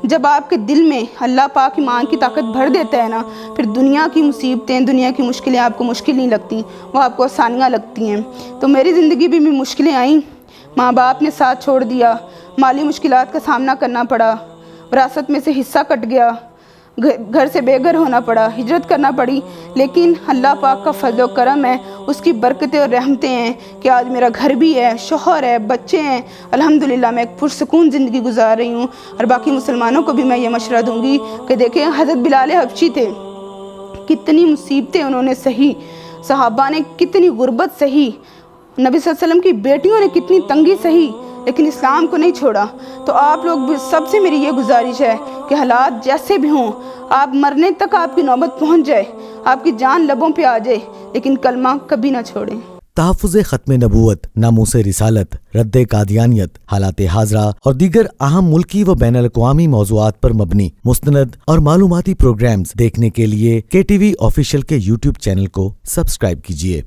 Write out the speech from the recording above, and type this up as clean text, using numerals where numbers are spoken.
جب آپ کے دل میں اللہ پاک ایمان کی طاقت بھر دیتا ہے نا، پھر دنیا کی مصیبتیں، دنیا کی مشکلیں آپ کو مشکل نہیں لگتی، وہ آپ کو آسانیاں لگتی ہیں۔ تو میری زندگی بھی مشکلیں آئیں، ماں باپ نے ساتھ چھوڑ دیا، مالی مشکلات کا سامنا کرنا پڑا، وراثت میں سے حصہ کٹ گیا، گھر سے بے گھر ہونا پڑا، ہجرت کرنا پڑی، لیکن اللہ پاک کا فضل و کرم ہے، اس کی برکتیں اور رحمتیں ہیں کہ آج میرا گھر بھی ہے، شوہر ہے، بچے ہیں، الحمدللہ میں ایک پرسکون زندگی گزار رہی ہوں۔ اور باقی مسلمانوں کو بھی میں یہ مشورہ دوں گی کہ دیکھیں حضرت بلال حبشی تھے، کتنی مصیبتیں انہوں نے سہی، صحابہ نے کتنی غربت سہی، نبی صلی اللہ علیہ وسلم کی بیٹیوں نے کتنی تنگی سہی، لیکن اسلام کو نہیں چھوڑا۔ تو آپ لوگ بھی، سب سے میری یہ گزارش ہے کہ حالات جیسے بھی ہوں، آپ مرنے تک آپ کی نوبت پہنچ جائے، آپ کی جان لبوں پہ آ جائے، لیکن کلمہ کبھی نہ چھوڑیں۔ تحفظ ختم نبوت، ناموس رسالت، رد قادیانیت، حالات حاضرہ اور دیگر اہم ملکی و بین الاقوامی موضوعات پر مبنی مستند اور معلوماتی پروگرامز دیکھنے کے لیے KTV آفیشیل کے YouTube چینل کو سبسکرائب کیجیے۔